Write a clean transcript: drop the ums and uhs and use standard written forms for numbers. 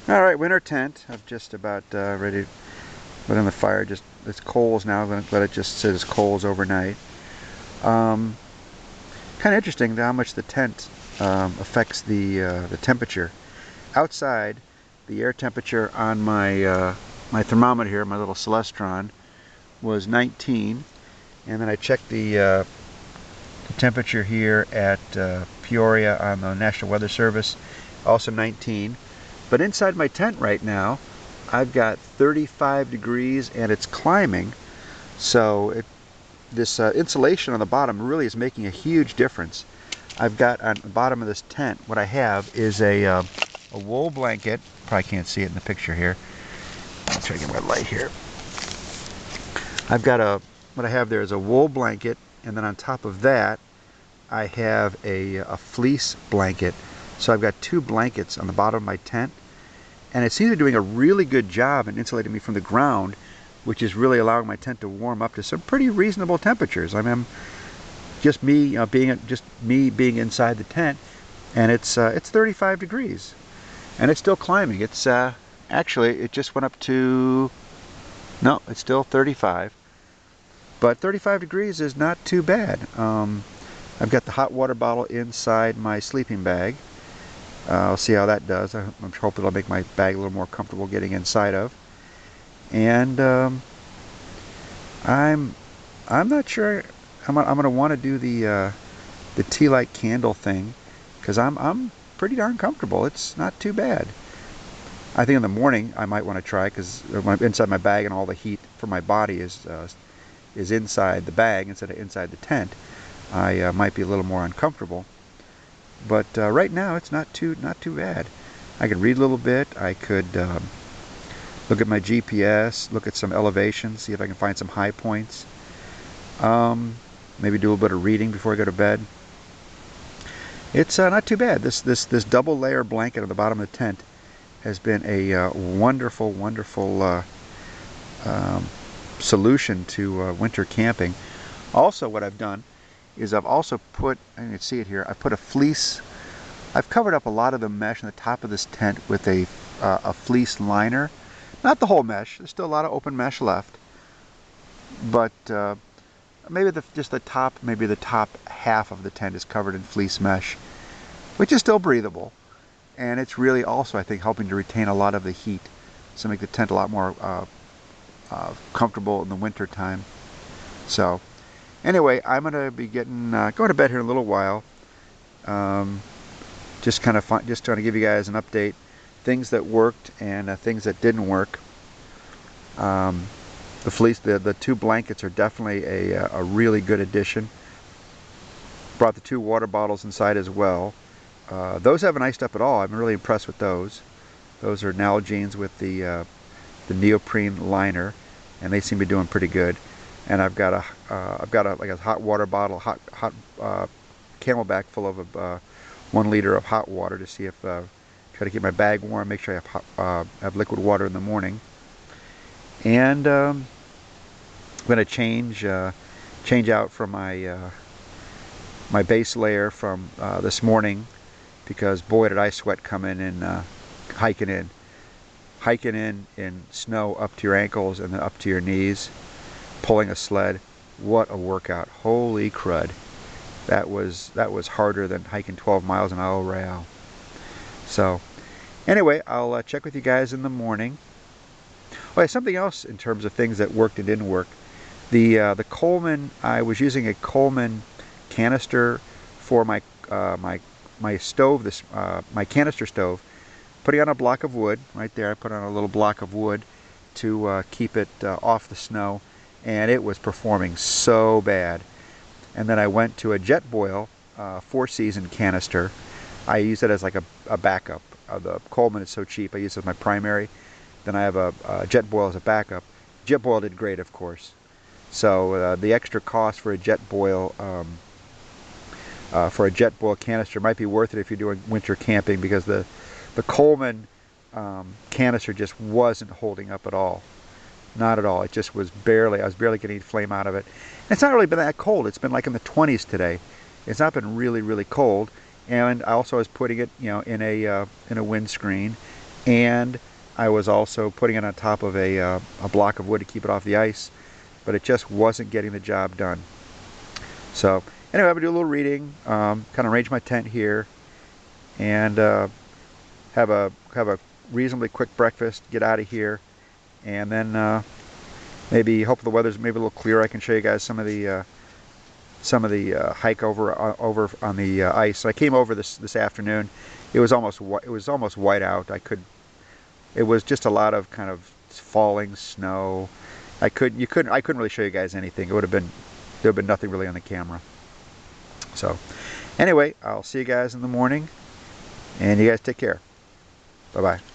Alright, winter tent. I'm just about ready to put in the fire. Just it's coals now. I'm going to let it just sit as coals overnight. Um, kind of interesting how much the tent affects the temperature. Outside, the air temperature on my thermometer here, my little Celestron, was 19, and then I checked the temperature here at Peoria on the National Weather Service, also 19. But inside my tent right now, I've got 35 degrees and it's climbing. So this insulation on the bottom really is making a huge difference. I've got on the bottom of this tent, what I have is a wool blanket. Probably can't see it in the picture here. I'll try to get my light here. What I have there is a wool blanket, and then on top of that, I have a fleece blanket. So I've got two blankets on the bottom of my tent, and it seems to be doing a really good job in insulating me from the ground, which is really allowing my tent to warm up to some pretty reasonable temperatures. I mean, just me being inside the tent, and it's 35 degrees, and it's still climbing. It's actually it just went up to no, it's still 35, but 35 degrees is not too bad. I've got the hot water bottle inside my sleeping bag. I'll see how that does. I'm hoping it'll make my bag a little more comfortable getting inside of. And I'm not sure I'm gonna want to do the tea light candle thing, because I'm pretty darn comfortable. It's not too bad. I think in the morning I might want to try, because when I'm inside my bag and all the heat for my body is inside the bag instead of inside the tent, I might be a little more uncomfortable. But right now it's not too bad. I could read a little bit. I could look at my GPS, look at some elevations, see if I can find some high points. Maybe do a little bit of reading before I go to bed. It's not too bad. This double layer blanket on the bottom of the tent has been a wonderful solution to winter camping. Also, what I've done is I've also put, and you can see it here, I've put a fleece. I've covered up a lot of the mesh on the top of this tent with a fleece liner. Not the whole mesh. There's still a lot of open mesh left, but maybe just the top, maybe the top half of the tent is covered in fleece mesh, which is still breathable, and it's really also, I think, helping to retain a lot of the heat, so make the tent a lot more comfortable in the winter time. So anyway, I'm going to be going to bed here in a little while. Just trying to give you guys an update, things that worked and things that didn't work. The fleece, the two blankets are definitely a really good addition. Brought the two water bottles inside as well. Those haven't iced up at all. I'm really impressed with those. Those are Nalgene's with the neoprene liner, and they seem to be doing pretty good. And I've got like a hot water bottle, hot Camelback full of 1 liter of hot water to see if try to keep my bag warm. Make sure I have liquid water in the morning. And I'm going to change out from my base layer from this morning, because boy did I sweat coming and hiking in snow up to your ankles and then up to your knees, pulling a sled. What a workout! Holy crud! That was harder than hiking 12 miles in Isle Royale. So anyway, I'll check with you guys in the morning. Oh, yeah, something else in terms of things that worked and didn't work. The Coleman, I was using a Coleman canister for my stove, my canister stove. Putting on a block of wood right there. I put on a little block of wood to keep it off the snow, and it was performing so bad. And then I went to a Jetboil 4-season canister. I use it as like a backup. The Coleman is so cheap, I use it as my primary. Then I have a Jetboil as a backup. Jetboil did great, of course. So the extra cost for a Jetboil canister might be worth it if you're doing winter camping, because the Coleman canister just wasn't holding up at all. Not at all. It just was I was barely getting flame out of it. And it's not really been that cold. It's been like in the 20s today. It's not been really cold. And I also was putting it, in a windscreen, and I was also putting it on top of a block of wood to keep it off the ice, but it just wasn't getting the job done. So anyway, I'm gonna do a little reading, kind of arrange my tent here, and have a reasonably quick breakfast, get out of here, and then maybe hope the weather's maybe a little clearer. I can show you guys some of the hike over on the ice. So I came over this afternoon. It was almost white out. It was just a lot of kind of falling snow. I couldn't really show you guys anything. There would have been nothing really on the camera. So anyway, I'll see you guys in the morning, and you guys take care. Bye-bye.